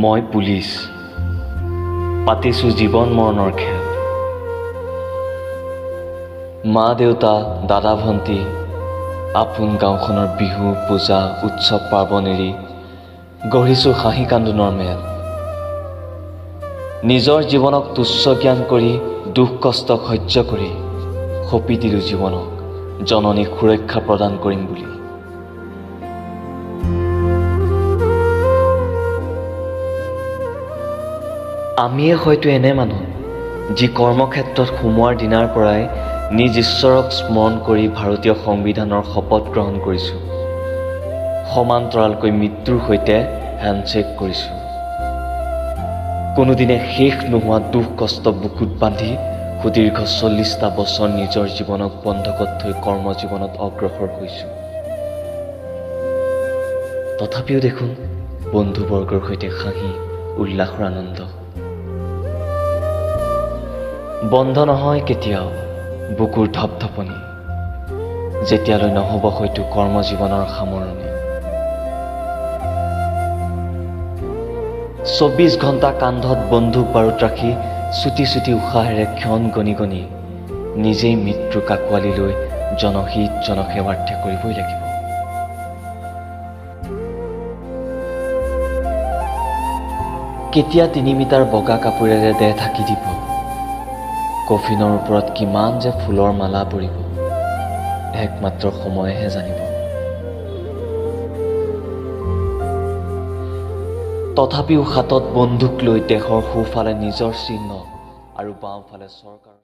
মই পুলিচ পাতিছোঁ জীৱন মৰণৰ খেল। মা দেউতা দাদা ভণ্টি আপোন গাঁওখনৰ বিহু পূজা উৎসৱ পাৰ্বণ এৰি গঢ়িছোঁ হাঁহি কান্দোনৰ মেল। নিজৰ জীৱনক তুচ্ছ জ্ঞান কৰি দুখ কষ্ট সহ্য কৰি সঁপি দিলোঁ জীৱনক জননীক সুৰক্ষা প্ৰদান কৰিম বুলি। আমিয়ে হয়তো এনে মানুহ যি কৰ্মক্ষেত্ৰত সোমোৱাৰ দিনাৰ পৰাই নিজ ঈশ্বৰক স্মৰণ কৰি ভাৰতীয় সংবিধানৰ শপত গ্ৰহণ কৰিছোঁ। সমান্তৰালকৈ মৃত্যুৰ সৈতে হেণ্ডশ্বেক কৰিছোঁ। কোনোদিনে শেষ নোহোৱা দুখ কষ্ট বুকুত বান্ধি সুদীৰ্ঘ 40টা বছৰ নিজৰ জীৱনক বন্ধকত থৈ কৰ্মজীৱনত অগ্ৰসৰ হৈছোঁ। তথাপিও দেখোন বন্ধুবৰ্গৰ সৈতে হাঁহি উল্লাসৰ আনন্দ বন্ধ নহয় কেতিয়াও বুকুৰ ধপধপনি, যেতিয়ালৈ নহ'ব হয়তো কৰ্মজীৱনৰ সামৰণি। 24 ঘণ্টা কান্ধত বন্দুক বাৰুদ ৰাখি চুটি চুটি উশাহেৰে ক্ষণ গণি গণি নিজেই মৃত্যুক আঁকোৱালি লৈ জনহিত জনসেৱাৰ্থে কৰিবই লাগিব। কেতিয়া 3 মিটাৰ বগা কাপোৰেৰে দেহ ঢাকি দিব, কফিনৰ ওপৰত কিমান যে ফুলৰ মালা পৰিব, একমাত্ৰ সময়েহে জানিব। তথাপিও হাতত বন্দুক লৈ দেশৰ সোঁফালে নিজৰ চিহ্ন আৰু বাওঁফালে চৰকাৰ